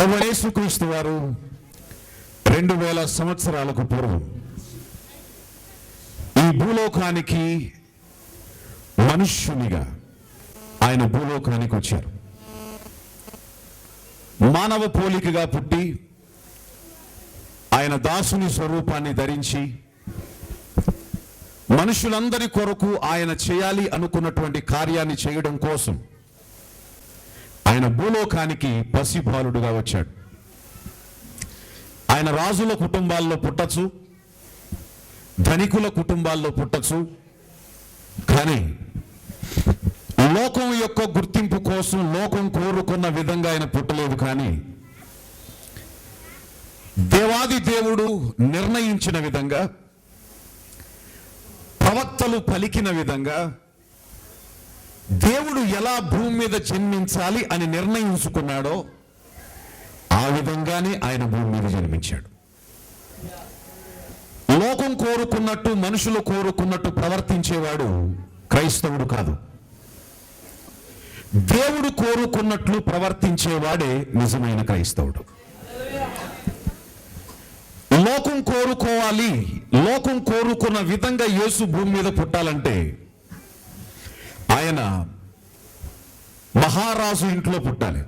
ప్రభువైన యేసుక్రీస్తు వారు 2000 సంవత్సరాలకు పూర్వం ఈ భూలోకానికి మనుష్యునిగా ఆయన భూలోకానికి వచ్చారు. మానవ పోలికగా పుట్టి ఆయన దాసుని స్వరూపాన్ని ధరించి మనుషులందరి కొరకు ఆయన చేయాలి అనుకున్నటువంటి కార్యాన్ని చేయడం కోసం ఆయన భూలోకానికి పసిబాలుడుగా వచ్చాడు. ఆయన రాజుల కుటుంబాల్లో పుట్టచ్చు, ధనికుల కుటుంబాల్లో పుట్టచ్చు, కానీ లోకం యొక్క గుర్తింపు కోసం లోకం కోరుకున్న విధంగా ఆయన పుట్టలేదు. కానీ దేవాది దేవుడు నిర్ణయించిన విధంగా, ప్రవక్తలు పలికిన విధంగా, దేవుడు ఎలా భూమి మీద జన్మించాలి అని నిర్ణయించుకున్నాడో ఆ విధంగానే ఆయన భూమి మీద జన్మించాడు. లోకం కోరుకున్నట్టు, మనుషులు కోరుకున్నట్టు ప్రవర్తించేవాడు క్రైస్తవుడు కాదు. దేవుడు కోరుకున్నట్లు ప్రవర్తించేవాడే నిజమైన క్రైస్తవుడు. లోకం కోరుకోవాలి, లోకం కోరుకున్న విధంగా యేసు భూమి మీద పుట్టాలంటే ఆయన మహారాజు ఇంట్లో పుట్టాలి.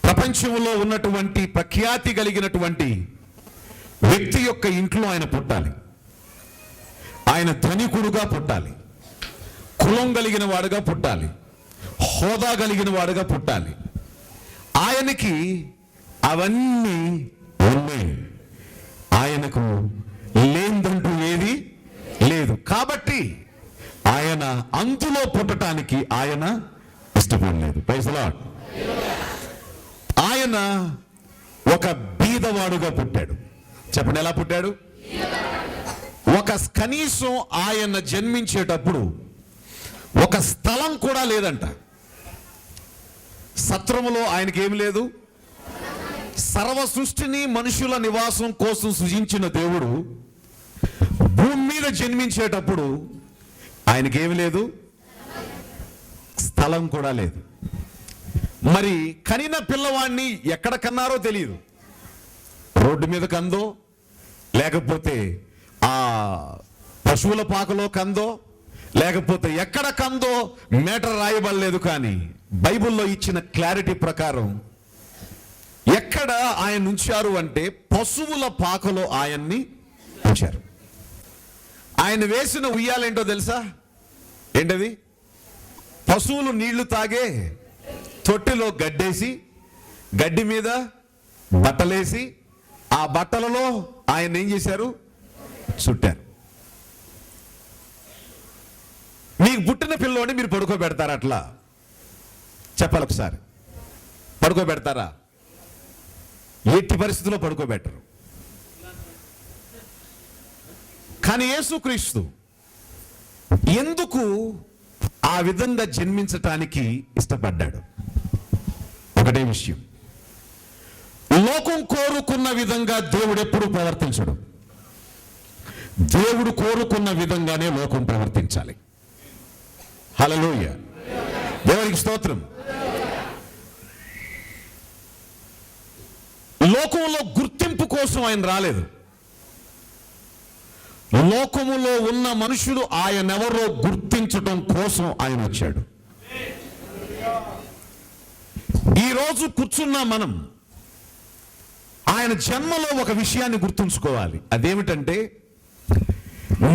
ప్రపంచంలో ఉన్నటువంటి ప్రఖ్యాతి కలిగినటువంటి వ్యక్తి యొక్క ఇంట్లో ఆయన పుట్టాలి. ఆయన ధనికుడుగా పుట్టాలి, కులం కలిగిన వాడుగా పుట్టాలి, హోదా కలిగిన వాడుగా పుట్టాలి. ఆయనకి అవన్నీ ఉన్నాయి. ఆయనకు లేదంటూ ఏది లేదు. కాబట్టి ఆయన అందులో పుట్టడానికి ఆయన ఇష్టపడలేదు. Praise the Lord. ఆయన ఒక బీదవాడుగా పుట్టాడు. చెప్పండి, ఎలా పుట్టాడు? కనీసం ఆయన జన్మించేటప్పుడు ఒక స్థలం కూడా లేదంట. సత్రములో ఆయనకి ఏమి లేదు. సర్వ సృష్టిని మనుషుల నివాసం కోసం సృజించిన దేవుడు భూమి మీద జన్మించేటప్పుడు ఆయనకేమి లేదు, స్థలం కూడా లేదు. మరి కనిన పిల్లవాడిని ఎక్కడ కన్నారో తెలియదు. రోడ్డు మీద కందో, లేకపోతే ఆ పశువుల పాకలో కందో, లేకపోతే ఎక్కడ కందో మేటర్ రాయబడలేదు. కానీ బైబిల్లో ఇచ్చిన క్లారిటీ ప్రకారం ఎక్కడ ఆయన ఉంచారు అంటే పశువుల పాకలో ఆయన్ని ఉంచారు. ఆయన వేసిన ఉయ్యాలేంటో తెలుసా? ఏంటది? పశువులు నీళ్లు తాగే తొట్టిలో గడ్డేసి, గడ్డి మీద బట్టలేసి, ఆ బట్టలలో ఆయన ఏం చేశారు? చుట్టారు. మీకు పుట్టిన పిల్లోని మీరు పడుకోబెడతారా? అట్లా చెప్పాలి ఒకసారి. పడుకోబెడతారా? ఎట్టి పరిస్థితుల్లో పడుకోబెట్టరు. కానీ యేసుక్రీస్తు ఎందుకు ఆ విధంగా జన్మించటానికి ఇష్టపడ్డాడు? ఒకటే విషయం, లోకం కోరుకున్న విధంగా దేవుడు ఎప్పుడు ప్రవర్తించడు. దేవుడు కోరుకున్న విధంగానే లోకం ప్రవర్తించాలి. హల్లెలూయ, దేవునికి స్తోత్రం. లోకంలో గుర్తింపు కోసం ఆయన రాలేదు. లోకములో ఉన్న మనుషులు ఆయనెవరో గుర్తించటం కోసం ఆయన వచ్చాడు. ఈరోజు కూర్చున్న మనం ఆయన జన్మలో ఒక విషయాన్ని గుర్తుంచుకోవాలి. అదేమిటంటే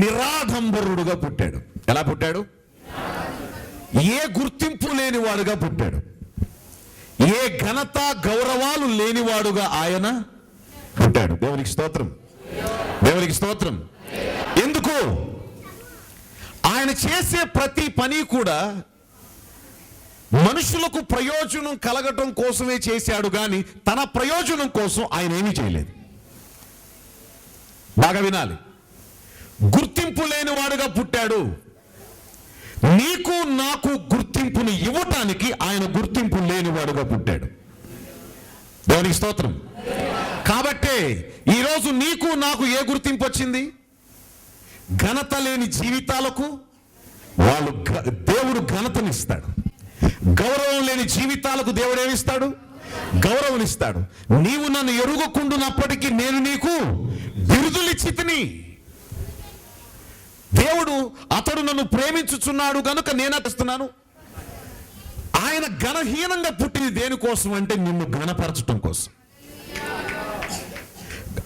నిరాడంబరుడుగా పుట్టాడు. ఎలా పుట్టాడు? ఏ గుర్తింపు లేనివాడుగా పుట్టాడు. ఏ ఘనత గౌరవాలు లేనివాడుగా ఆయన పుట్టాడు. దేవునికి స్తోత్రం, దేవునికి స్తోత్రం. ఎందుకు? ఆయన చేసే ప్రతి పని కూడా మనుషులకు ప్రయోజనం కలగటం కోసమే చేశాడు, కానీ తన ప్రయోజనం కోసం ఆయన ఏమీ చేయలేదు. బాగా వినాలి. గుర్తింపు లేనివాడుగా పుట్టాడు. నీకు నాకు గుర్తింపుని ఇవ్వటానికి ఆయన గుర్తింపు లేనివాడుగా పుట్టాడు. దేవునికి స్తోత్రం. కాబట్టే ఈరోజు నీకు నాకు ఏ గుర్తింపు వచ్చింది? ఘనత లేని జీవితాలకు దేవుడు ఘనతనిస్తాడు. గౌరవం లేని జీవితాలకు దేవుడు ఏమిస్తాడు? గౌరవనిస్తాడు. నీవు నన్ను ఎరుగకుండునప్పటికీ నేను నీకు బిరుదులిచ్చితిని. దేవుడు అతడు నన్ను ప్రేమించుచున్నాడు గనుక నేను అతిస్తున్నాను. ఆయన ఘనహీనంగా పుట్టింది దేనికోసం అంటే నిన్ను ఘనపరచటం కోసం.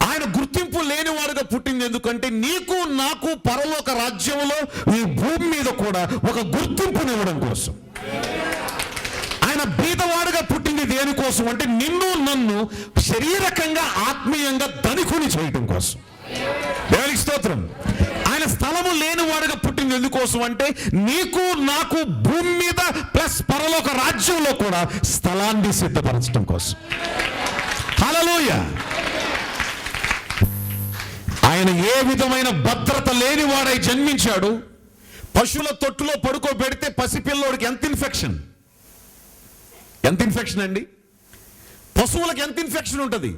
ఆయన గుర్తింపు లేనివాడుగా పుట్టింది ఎందుకంటే నీకు నాకు పరలోక రాజ్యంలో ఈ భూమి మీద కూడా ఒక గుర్తింపునివ్వడం కోసం. ఆయన బీదవాడుగా పుట్టింది దేనికోసం అంటే నిన్ను నన్ను శరీరకంగా ఆత్మీయంగా ధనికుని చేయటం కోసం. దేవునికి స్తోత్రం. ఆయన స్థలము లేనివాడుగా పుట్టింది ఎందుకోసం అంటే నీకు నాకు భూమి మీద ప్లస్ పరలోక రాజ్యంలో కూడా స్థలాన్ని సిద్ధపరచడం కోసం. హల్లెలూయా. ఆయన ఏ విధమైన భద్రత లేనివాడై జన్మించాడు. పశువుల తొట్టులో పడుకోబెడితే పసిపిల్లోడికి ఎంత ఇన్ఫెక్షన్ అండి. పశువులకు ఎంత ఇన్ఫెక్షన్ ఉంటుంది.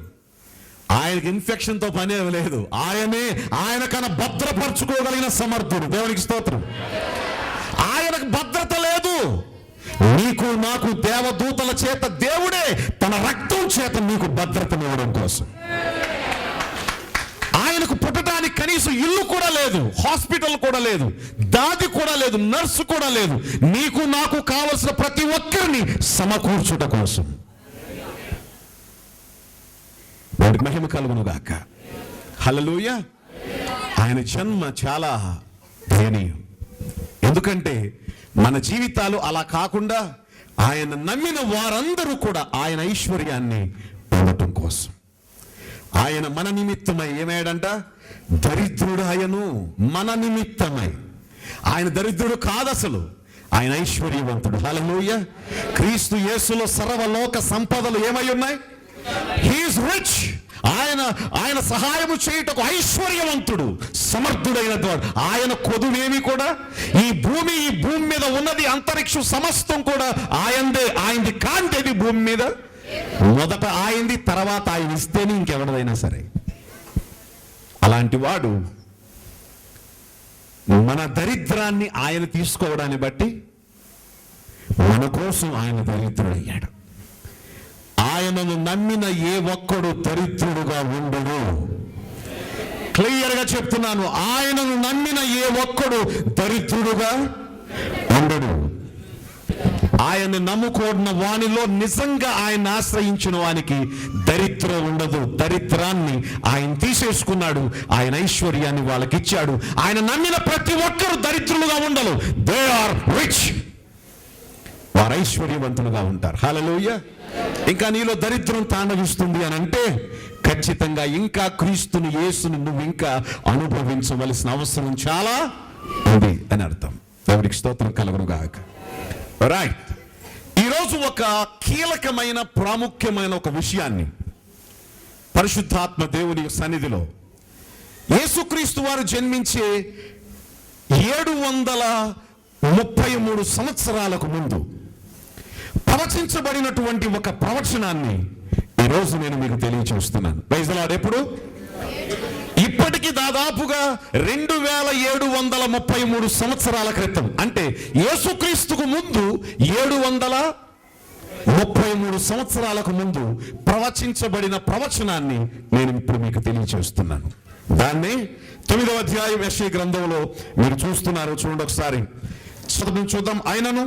ఆయనకి ఇన్ఫెక్షన్తో పని లేదు. ఆయన కన్నా భద్రపరచుకోగలిగిన సమర్థుడు. దేవునికి స్తోత్రం. ఆయనకు భద్రత లేదు. నీకు నాకు దేవదూతల చేత దేవుడే తన రక్తం చేత నీకు భద్రతనివ్వడం కోసం. ఆయనకు పుట్టడానికి కనీసం ఇల్లు కూడా లేదు, హాస్పిటల్ కూడా లేదు, దాది కూడా లేదు, నర్సు కూడా లేదు. నీకు నాకు కావలసిన ప్రతి ఒక్కరిని సమకూర్చుట కోసం. వాడికి మహిమ కలుగునుగాక. హల్లెలూయా. ఆయన జన్మ చాలా దయనీయం. ఎందుకంటే మన జీవితాలు అలా కాకుండా ఆయన నమ్మిన వారందరూ కూడా ఆయన ఐశ్వర్యాన్ని పొందటం కోసం. ఆయన మన నిమిత్తమై ఏమయ్యాడంట? దరిద్రుడు. ఆయను మన నిమిత్తమై. ఆయన దరిద్రుడు కాదు అసలు, ఆయన ఐశ్వర్యవంతుడు. హల్లెలూయా. క్రీస్తు యేసులో సర్వలోక సంపదలు ఏమై ఉన్నాయి? He is rich. ఆయన సహాయము చేయుటకు ఐశ్వర్యవంతుడు, సమర్థుడైన వాడు. ఆయన కొదువేమి కూడా ఈ భూమి మీద ఉన్నది, అంతరిక్షం సమస్తం కూడా ఆయనది కాంతేది భూమి మీద. మొదట ఆయనది, తర్వాత ఆయన ఇస్తేనే ఇంకెవరిదైనా సరే. అలాంటి వాడు మన దరిద్రాన్ని ఆయన తీసుకోవడాన్ని బట్టి మన కోసం ఆయన దరిద్రుడయ్యాడు. ఆయనను నమ్మిన ఏ ఒక్కడు దరిద్రుడుగా ఉండడు. క్లియర్గా చెప్తున్నాను, ఆయనను నమ్మిన ఏ ఒక్కడు దరిద్రుడుగా ఉండడు. ఆయన నమ్ముకోడిన వానిలో నిజంగా ఆయన ఆశ్రయించిన వానికి దరిద్రం ఉండదు. దరిద్రాన్ని ఆయన తీసేసుకున్నాడు, ఆయన ఐశ్వర్యాన్ని వాళ్ళకి ఇచ్చాడు. ఆయన నమ్మిన ప్రతి ఒక్కరు దరిద్రులుగా ఉండరు. They are rich. వారు ఐశ్వర్యవంతులుగా ఉంటారు. హల్లెలూయా. ఇంకా నీలో దరిద్రం తాండవిస్తుంది అని అంటే ఖచ్చితంగా ఇంకా క్రీస్తుని యేసుని నువ్వు ఇంకా అనుభవించవలసిన అవసరం చాలా ఉంది అని అర్థం. దేవునికి స్తోత్రం కలుగునుగాక. రైట్. ఈరోజు ఒక కీలకమైన ప్రాముఖ్యమైన ఒక విషయాన్ని పరిశుద్ధాత్మ దేవుని సన్నిధిలో యేసుక్రీస్తు వారు జన్మించే 733 సంవత్సరాలకు ముందు ప్రవచించబడినటువంటి ఒక ప్రవచనాన్ని ఈరోజు నేను మీకు తెలియచేస్తున్నాను. Praise the Lord. ఎప్పుడు? ఇప్పటికి దాదాపుగా 2733 సంవత్సరాల క్రితం, అంటే యేసుక్రీస్తుకు ముందు 733 సంవత్సరాలకు ముందు ప్రవచించబడిన ప్రవచనాన్ని నేను ఇప్పుడు మీకు తెలియచేస్తున్నాను. దాన్ని 9వ అధ్యాయం యెషయా గ్రంథంలో మీరు చూస్తున్నారు. చూడండి ఒకసారి, చూద్దాం. ఆయనను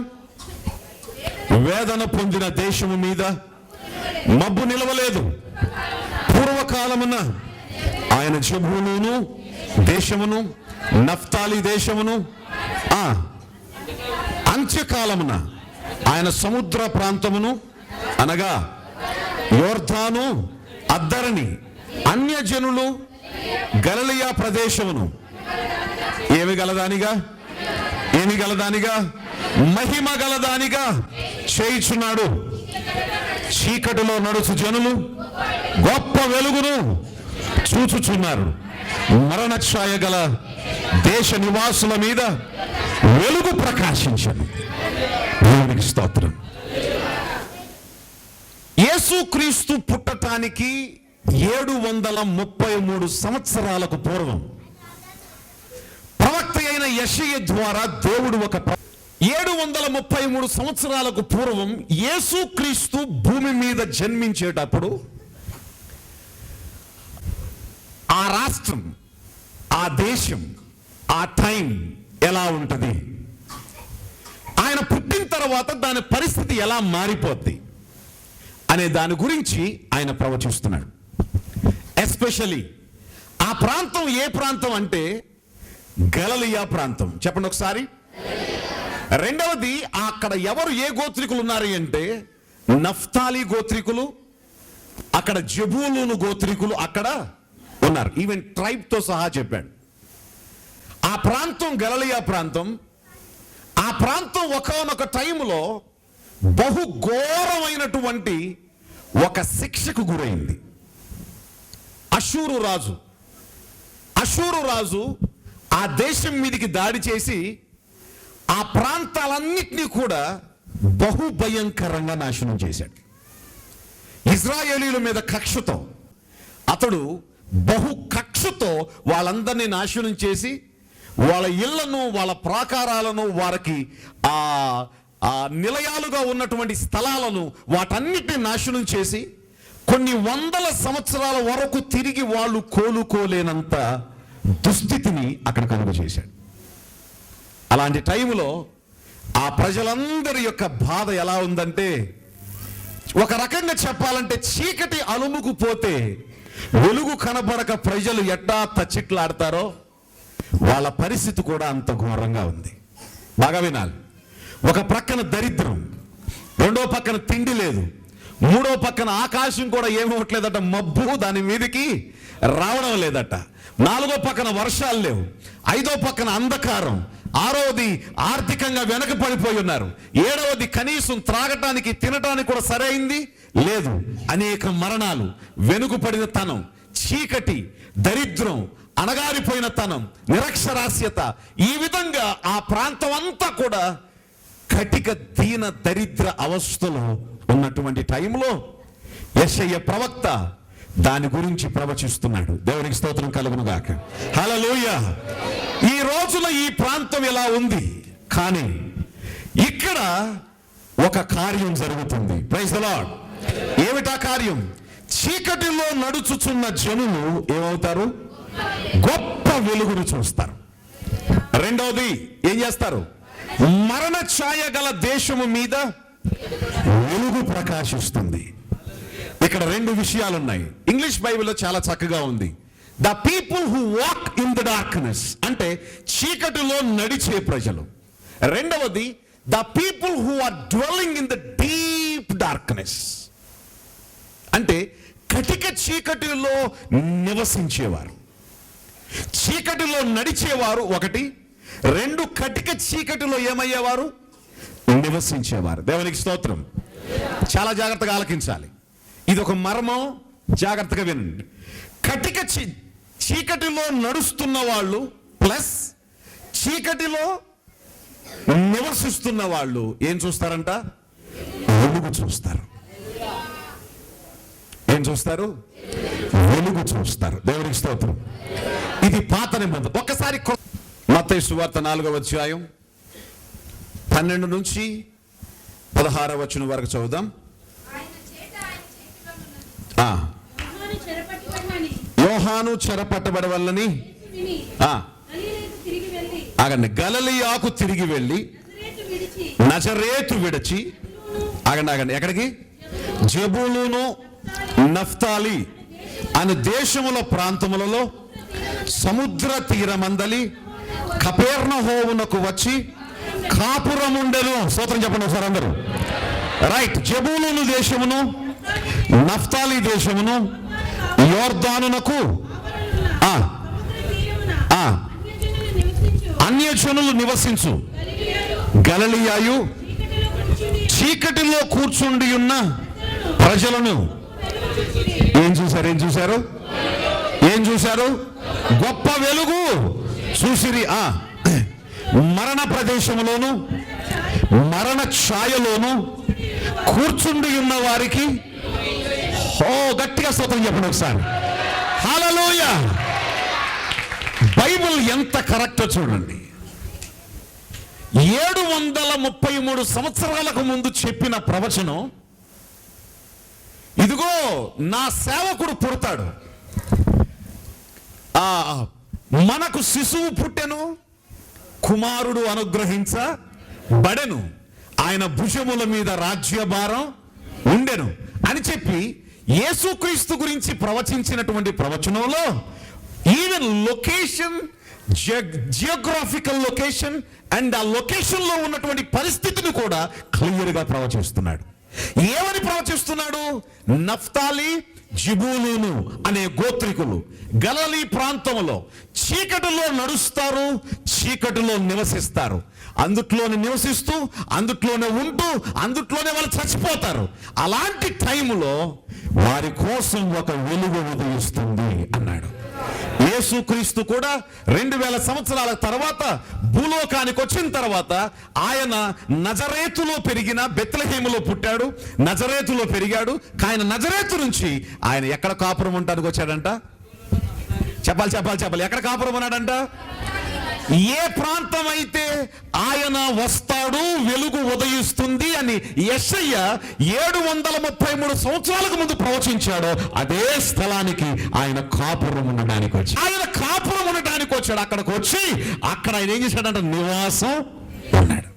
వేదన పొందిన దేశము మీద మబ్బు నిలవలేదు. పూర్వకాలమున ఆయన జెబూలూను దేశమును, నఫ్తాలి దేశమును, అంత్యకాలమున ఆయన సముద్ర ప్రాంతమును అనగా యోర్దాను అద్దరిని, అన్యజనులు గలిలయ ప్రదేశమును ఏమి గలదానిగా మహిమ గలదానిగా చేయుచున్నాడు. చీకటిలో నడుచు జనులు గొప్ప వెలుగును చూచుచున్నారు. మరణఛాయ గల దేశ నివాసుల మీద వెలుగు ప్రకాశించను. దేవునికి స్తోత్రం. యేసుక్రీస్తు పుట్టటానికి 733 సంవత్సరాలకు పూర్వం ప్రవక్త అయిన యెషయా ద్వారా దేవుడు 733 సంవత్సరాలకు పూర్వం యేసుక్రీస్తు భూమి మీద జన్మించేటప్పుడు ఆ రాష్ట్రం, ఆ దేశం, ఆ టైం ఎలా ఉంటుంది, ఆయన పుట్టిన తర్వాత దాని పరిస్థితి ఎలా మారిపోద్ది అనే దాని గురించి ఆయన ప్రవచిస్తున్నాడు. ఎస్పెషల్లీ ఆ ప్రాంతం ఏ ప్రాంతం అంటే గలిలయ ప్రాంతం. చెప్పండి ఒకసారి. రెండవది, అక్కడ ఎవరు ఏ గోత్రికులు ఉన్నారు అంటే నఫ్తాలి గోత్రికులు, అక్కడ జబూలూను గోత్రికులు అక్కడ ఉన్నారు. ఈవెన్ ట్రైబ్ తో సహా చెప్పాడు. ఆ ప్రాంతం గలిలయ ప్రాంతం. ఆ ప్రాంతం ఒకానొక టైంలో బహు ఘోరమైనటువంటి ఒక శిక్షకు గురైంది. అషూరు రాజు ఆ దేశం మీదికి దాడి చేసి ఆ ప్రాంతాలన్నిటినీ కూడా బహు భయంకరంగా నాశనం చేశాడు. ఇజ్రాయేలీల మీద కక్షతో అతడు బహు కక్షతో వాళ్ళందరినీ నాశనం చేసి వాళ్ళ ఇళ్లను, వాళ్ళ ప్రాకారాలను, వారికి ఆ నిలయాలుగా ఉన్నటువంటి స్థలాలను వాటన్నిటిని నాశనం చేసి కొన్ని వందల సంవత్సరాల వరకు తిరిగి వాళ్ళు కోలుకోలేనంత దుస్థితిని అక్కడ కలుగజేశాడు. అలాంటి టైంలో ఆ ప్రజలందరి యొక్క బాధ ఎలా ఉందంటే, ఒక రకంగా చెప్పాలంటే చీకటి అలుముకుపోతే వెలుగు కనబడక ప్రజలు ఎట్టా తచ్చిట్లాడతారో వాళ్ళ పరిస్థితి కూడా అంత ఘోరంగా ఉంది. బాగా వినాలి. ఒక ప్రక్కన దరిద్రం, రెండో పక్కన తిండి లేదు, మూడో పక్కన ఆకాశం కూడా ఏమవట్లేదట, మబ్బు దాని మీదకి రావడం లేదట, నాలుగో పక్కన వర్షాలు లేవు, ఐదో పక్కన అంధకారం, ఆరోది ఆర్థికంగా వెనక పడిపోయి ఉన్నారు, ఏడవది కనీసం త్రాగటానికి తినటానికి కూడా సరైంది లేదు, అనేక మరణాలు, వెనుకపడిన తనం, చీకటి, దరిద్రం, అణగారిపోయిన తనం, నిరక్షరాస్యత, ఈ విధంగా ఆ ప్రాంతం అంతా కూడా కటిక దీన దరిద్ర అవస్థలో ఉన్నటువంటి టైంలో యెషయా ప్రవక్త దాని గురించి ప్రవచిస్తున్నాడు. దేవునికి స్తోత్రం కలుగును గాక. హల్లెలూయా. ఈ రోజున ఈ ప్రాంతం ఎలా ఉంది, కానీ ఇక్కడ ఒక కార్యం జరుగుతుంది. Praise the Lord. ఏమిటా కార్యం? చీకటిలో నడుచుచున్న జనులు ఏమవుతారు? గొప్ప వెలుగును చూస్తారు. రెండవది ఏం చేస్తారు? మరణ ఛాయ గల దేశము మీద వెలుగు ప్రకాశిస్తుంది. ఇక్కడ రెండు విషయాలు ఉన్నాయి. ఇంగ్లీష్ బైబిల్లో చాలా చక్కగా ఉంది. The people who walk in the darkness అంటే చీకటిలో నడిచే ప్రజలు. రెండవది the people who are dwelling in the deep darkness అంటే కటిక చీకటిలో నివసించేవారు. చీకటిలో నడిచేవారు ఒకటి, రెండు కటిక చీకటిలో ఏమయ్యేవారు? నివసించేవారు. దేవునికి స్తోత్రం. చాలా జాగ్రత్తగా ఆలకించాలి. ఇది ఒక మర్మం, జాగ్రత్తగా వినండి. కటిక చీకటిలో నడుస్తున్న వాళ్ళు ప్లస్ చీకటిలో నివసిస్తున్న వాళ్ళు ఏం చూస్తారంట? వెలుగు చూస్తారు. ఏం చూస్తారు? వెలుగు చూస్తారు. దేవునికి స్తోత్రం. ఇది పాత నిబంధన. ఒక్కసారి మత్తయి సువార్త 4వ అధ్యాయం 12 నుంచి 16వ వచనం వరకు చదువుదాం. యోహాను చెరపట్టబడవల్లని ఆగండి, గలిలయకు తిరిగి వెళ్ళి నజరేతు విడిచి ఆగండి ఎక్కడికి? జబూలూను నఫ్తాలి అనే దేశముల ప్రాంతములలో సముద్ర తీరమందలి కపెర్నహూమునకు వచ్చి కాపురముండెను. స్తోత్రం చెప్పండి ఒకసారి అందరూ. రైట్. జబూలూను దేశమును నఫ్తాలి దేశమును యోర్దానునకు అన్యజనులు నివసించు గలిలయయు చీకటిలో కూర్చుండి ఉన్న ప్రజలను ఏం చూశారు? గొప్ప వెలుగు చూసిరి. మరణ ప్రదేశంలోను మరణ ఛాయలోను కూర్చుండి ఉన్న వారికి గట్టిగా స్తోత్రం చెప్పండి ఒకసారి. హల్లెలూయా. బైబిల్ ఎంత కరెక్టో చూడండి. 733 సంవత్సరాలకు ముందు చెప్పిన ప్రవచనం, ఇదిగో నా సేవకుడు పుడతాడు, మనకు శిశువు పుట్టెను, కుమారుడు అనుగ్రహించబడెను, ఆయన భుజముల మీద రాజ్యభారం ఉండెను అని చెప్పి యేసుక్రీస్తు గురించి ప్రవచించినటువంటి ప్రవచనంలో even location, geographical location and ఆ లొకేషన్ లో ఉన్నటువంటి పరిస్థితిని కూడా క్లియర్ గా ప్రవచిస్తున్నాడు. ఏమని ప్రవచిస్తున్నాడు? నఫ్తాలి, జిబూలూను అనే గోత్రికులు గలిలీ ప్రాంతంలో చీకటిలో నడుస్తారు, చీకటిలో నివసిస్తారు, అందుట్లోనే నివసిస్తూ అందుట్లోనే ఉంటూ అందుట్లోనే వాళ్ళు చచ్చిపోతారు. అలాంటి టైంలో వారి కోసం ఒక వెలుగు ఉదయిస్తుంది అన్నాడు. యేసుక్రీస్తు కూడా 2000 సంవత్సరాల తర్వాత భూలోకానికి వచ్చిన తర్వాత ఆయన నజరేతులో పెరిగిన, బెత్లెహేములో పుట్టాడు, నజరేతులో పెరిగాడు. ఆయన నజరేతు నుంచి ఆయన ఎక్కడ కాపురం ఉండడానికి వచ్చాడంట? చెప్పాలి, ఎక్కడ కాపురం ఉన్నాడంట? ఏ ప్రాంతం అయితే ఆయన వస్తాడు, వెలుగు ఉదయిస్తుంది అని యెషయా 733 సంవత్సరాలకు ముందు ప్రవచించాడో అదే స్థలానికి ఆయన కాపురం ఉండడానికి వచ్చాడు. అక్కడికి వచ్చి అక్కడ ఆయన ఏం చేశాడంట? నివాసం ఉన్నాడు.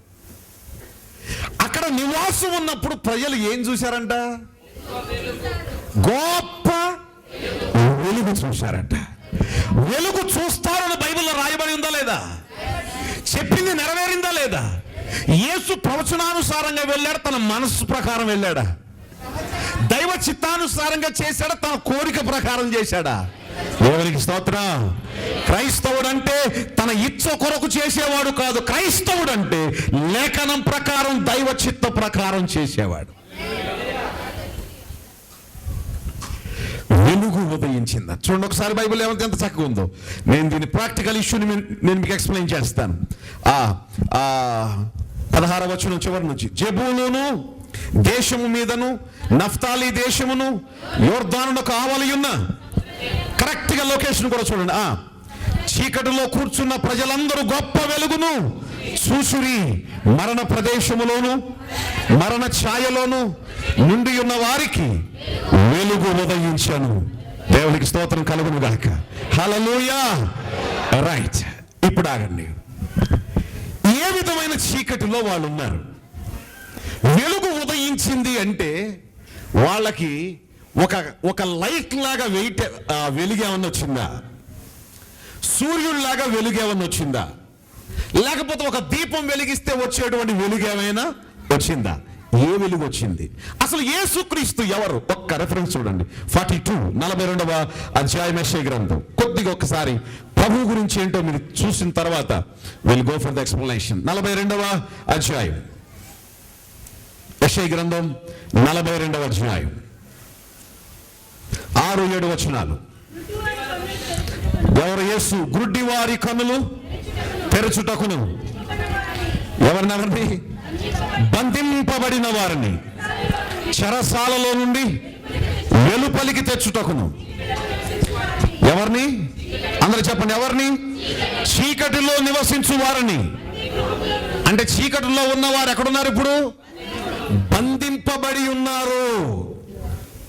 అక్కడ నివాసం ఉన్నప్పుడు ప్రజలు ఏం చూశారంట? గొప్ప వెలుగు చూశారంట. వెలుగు చూస్తారని బైబిల్లో రాయబడి ఉందా లేదా? చెప్పింది నెరవేరిందా లేదా? యేసు ప్రవచనానుసారంగా వెళ్ళాడు, తన మనస్సు ప్రకారం వెళ్ళాడా? దైవ చిత్తానుసారంగా చేశాడా? తన కోరిక ప్రకారం చేశాడా? దేవునికి స్తోత్రం. క్రైస్తవుడు అంటే తన ఇచ్చ కొరకు చేసేవాడు కాదు. క్రైస్తవుడు అంటే లేఖనం ప్రకారం, దైవ చిత్త ప్రకారం చేసేవాడు. వెలుగు ఉదయించిందా? చూడండి ఒకసారి బైబిల్ ఏమంటే ఎంత చక్కగా ఉందో. నేను దీని ప్రాక్టికల్ ఇష్యూని నేను మీకు ఎక్స్ప్లెయిన్ చేస్తాను. 16వ వచనం చివరి నుంచి, జెబూలూను దేశము మీదను నఫ్తాలి దేశమును యోర్దానునకు ఆవలి ఉన్న, కరెక్ట్ గా లొకేషన్ కూడా చూడండి. చీకటిలో కూర్చున్న ప్రజలందరూ గొప్ప వెలుగును చూసురి, మరణ ప్రదేశములోను మరణ ఛాయలోను నుండి ఉన్న వారికి వెలుగు ఉదయించను. దేవునికి స్తోత్రం కలుగును గాక. హల్లెలూయా. రైట్, ఇప్పుడు ఆగండి. ఏ విధమైన చీకటిలో వాళ్ళు ఉన్నారు? వెలుగు ఉదయించింది అంటే వాళ్ళకి ఒక లైట్ లాగా వెలుగేమన్నా వచ్చిందా? సూర్యుడిలాగా వెలుగేమన్నా వచ్చిందా? లేకపోతే ఒక దీపం వెలిగిస్తే వచ్చేటువంటి వెలుగేమైనా వచ్చిందా? ఏ వెలుగు వచ్చింది? అసలు యేసుక్రీస్తు ఎవరు? ఒక్క రెఫరెన్స్ చూడండి. 42వ అధ్యాయం యెషయా గ్రంథం. కొద్దిగా ఒక్కసారి ప్రభు గురించి ఏంటో మీరు చూసిన తర్వాత will go for the explanation. 42వ అధ్యాయం యెషయా గ్రంథం, 42వ అధ్యాయం 6-7 వచనాలు. ఎవరు? యేసు గుడ్డి వారి కన్నులు తెరచుటకును, ఎవరిని? బంధింపబడిన వారిని చెరసాలలో నుండి వెలుపలికి తెచ్చుటకును. ఎవరిని? అందరూ చెప్పండి, ఎవరిని? చీకటిలో నివసించు వారిని. అంటే చీకటిలో ఉన్నవారు ఎక్కడున్నారు? ఇప్పుడు బంధింపబడి ఉన్నారు.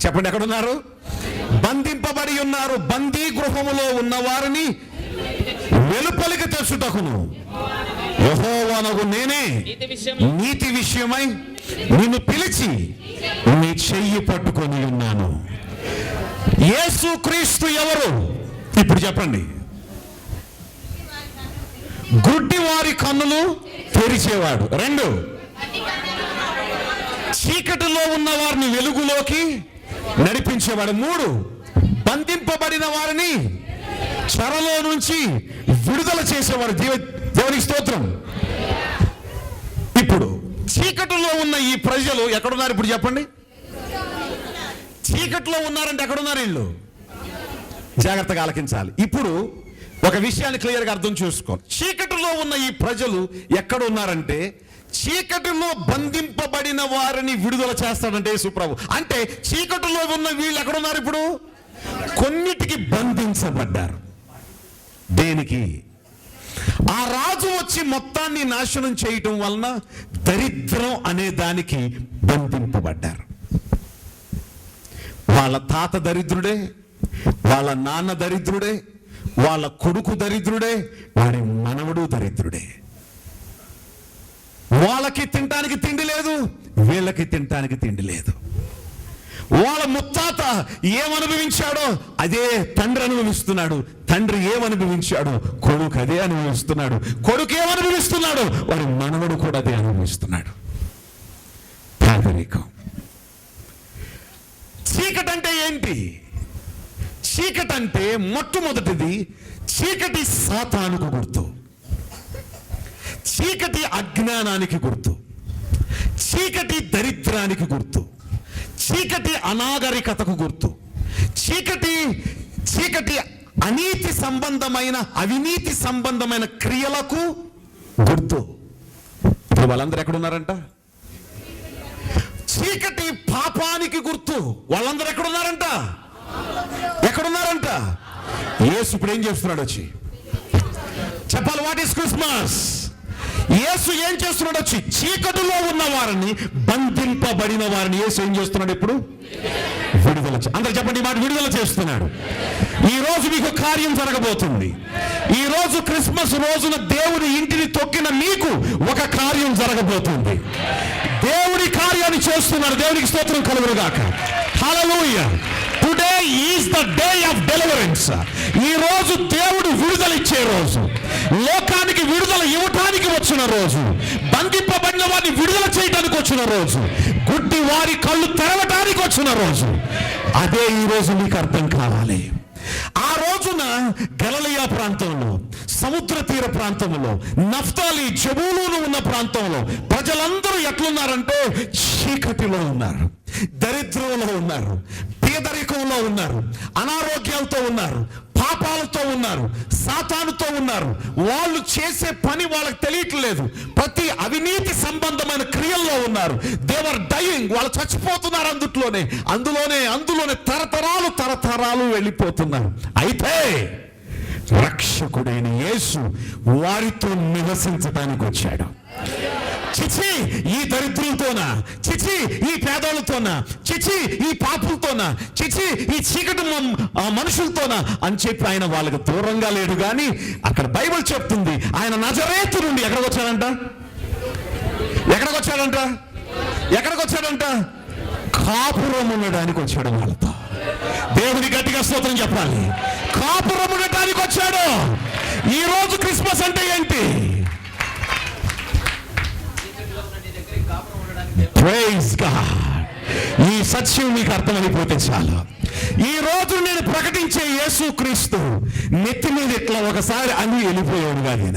చెప్పండి, ఎక్కడున్నారు? బంధింపబడి ఉన్నారు. బందీ గృహములో ఉన్న వారిని వెలుపలికి తెచ్చుటకును యెహోవానగు నేనే నీతి విషయమై నిన్ను పిలిచి నీ చెయ్యి పట్టుకొని ఉన్నాను. యేసుక్రీస్తు ఎవరు? ఇప్పుడు చెప్పండి. గుడ్డి వారి కన్నులు తెరిచేవాడు. 2, చీకటిలో ఉన్న వారిని వెలుగులోకి నడిపించేవాడు. 3, బంధింపబడిన వారిని చెరలో నుంచి విడుదల చేసేవాడు. దేవునికి స్తోత్రం. ఇప్పుడు చీకటిలో ఉన్న ఈ ప్రజలు ఎక్కడున్నారు? ఇప్పుడు చెప్పండి. చీకటిలో ఉన్నారంటే ఎక్కడున్నారు వీళ్ళు? జాగ్రత్తగా ఆలకించాలి. ఇప్పుడు ఒక విషయాన్ని క్లియర్గా అర్థం చేసుకోవాలి. చీకటిలో ఉన్న ఈ ప్రజలు ఎక్కడ ఉన్నారంటే, చీకటిలో బంధింపబడిన వారిని విడుదల చేస్తాడంటే యేసుప్రభు. అంటే చీకటిలో ఉన్న వీళ్ళు ఎక్కడున్నారు? ఇప్పుడు కొన్నిటికి బంధించబడ్డారు. దేనికి? ఆ రాజు వచ్చి మొత్తాన్ని నాశనం చేయటం వలన దరిద్రం అనే దానికి బంధింపబడ్డారు. వాళ్ళ తాత దరిద్రుడే, వాళ్ళ నాన్న దరిద్రుడే, వాళ్ళ కొడుకు దరిద్రుడే, వాడి మనవడు దరిద్రుడే. వాళ్ళకి తినటానికి తిండి లేదు, వీళ్ళకి తినటానికి తిండి లేదు. వాళ్ళ ముత్తాత ఏమనుభవించాడో అదే తండ్రి అనుభవిస్తున్నాడు, తండ్రి ఏమనుభవించాడో కొడుకు అదే అనుభవిస్తున్నాడు, కొడుకు ఏమనుభవిస్తున్నాడు వాడి మనవడు కూడా అదే అనుభవిస్తున్నాడు. పేదరికం. చీకటి అంటే ఏంటి? చీకటి అంటే మొట్టమొదటిది చీకటి సాతానుకు గుర్తు, చీకటి అజ్ఞానానికి గుర్తు, చీకటి దరిద్రానికి గుర్తు, చీకటి అనాగరికతకు గుర్తు, చీకటి అనీతి సంబంధమైన అవినీతి సంబంధమైన క్రియలకు గుర్తు. ఇప్పుడు వాళ్ళందరూ ఎక్కడున్నారంట? చీకటి పాపానికి గుర్తు. వాళ్ళందరూ ఎక్కడున్నారంట? యేసు ఇప్పుడు ఏం చేస్తున్నాడు? వచ్చి చెప్పాలి. What is Christmas? యేసు ఏం చేస్తున్నాడు? వచ్చి చీకటిలో ఉన్న వారిని, బంధింపబడిన వారిని యేసు ఏం చేస్తున్నాడు? ఇప్పుడు విడుదల. అందరూ చెప్పండి మాట, విడుదల చేస్తున్నాడు. ఈ రోజు మీకు కార్యం జరగబోతుంది. ఈ రోజు క్రిస్మస్ రోజున దేవుని ఇంటిని తొక్కిన మీకు ఒక కార్యం జరగబోతుంది. దేవుడి కార్యాన్ని చేస్తున్నాడు. దేవునికి స్తోత్రం కలుగునుగాక. Hallelujah. Today is the day of deliverance. ఈ రోజు దేవుడు విడుదల ఇచ్చే రోజు, లోకానికి విడుదల ఇవ్వటానికి వచ్చిన రోజు, బంధింపబడిన వారిని విడుదల చేయడానికి వచ్చిన రోజు, గుడ్డి వారి కళ్ళు తెరవటానికి వచ్చిన రోజు. అదే ఈ రోజు మీకు అర్థం కావాలి. ఆ రోజున గలిలయ ప్రాంతంలో, సముద్ర తీర ప్రాంతంలో, నఫ్తాలి జబూలూను ఉన్న ప్రాంతంలో ప్రజలందరూ ఎట్లున్నారంటే చీకటిలో ఉన్నారు, దరిద్రంలో ఉన్నారు, పేదరికంలో ఉన్నారు, అనారోగ్యాలతో ఉన్నారు, పాపాలతో ఉన్నారు, సాతానుతో ఉన్నారు. వాళ్ళు చేసే పని వాళ్ళకి తెలియట్లేదు. ప్రతి అవినీతి సంబంధమైన క్రియల్లో ఉన్నారు. దేవర్ డైయింగ్. వాళ్ళు చచ్చిపోతున్నారు. అందులోనే తరతరాలు వెళ్ళిపోతున్నారు. అయితే రక్షకుడైన యేసు వారితో నివసించడానికి వచ్చాడు. చిచి ఈ దరిద్రులతోనా, చిచి ఈ పేదలతోనా, చిచి ఈ పాపులతోనా, చిచి ఈ చీకటి మనుషులతోనా అని చెప్పి ఆయన వాళ్ళకి దూరంగా లేడు. కానీ అక్కడ బైబిల్ చెప్తుంది ఆయన నజరేతు నుండి ఎక్కడికి వచ్చాడంట? కాపురం ఉండడానికి వచ్చాడు వాళ్ళతో. దేవుని గట్టిగా స్తోత్రం చెప్పాలి. కాపురం ఉండడానికి వచ్చాడు. ఈ రోజు క్రిస్మస్ అంటే ఏంటి? Praise God. ఈ సత్యం మీకు అర్థమైపోతే చాలు. ఈ రోజు నేను ప్రకటించే యేసు క్రీస్తు నెత్తి మీద ఇట్లా ఒకసారి అని వెళ్ళిపోయాడు. కానీ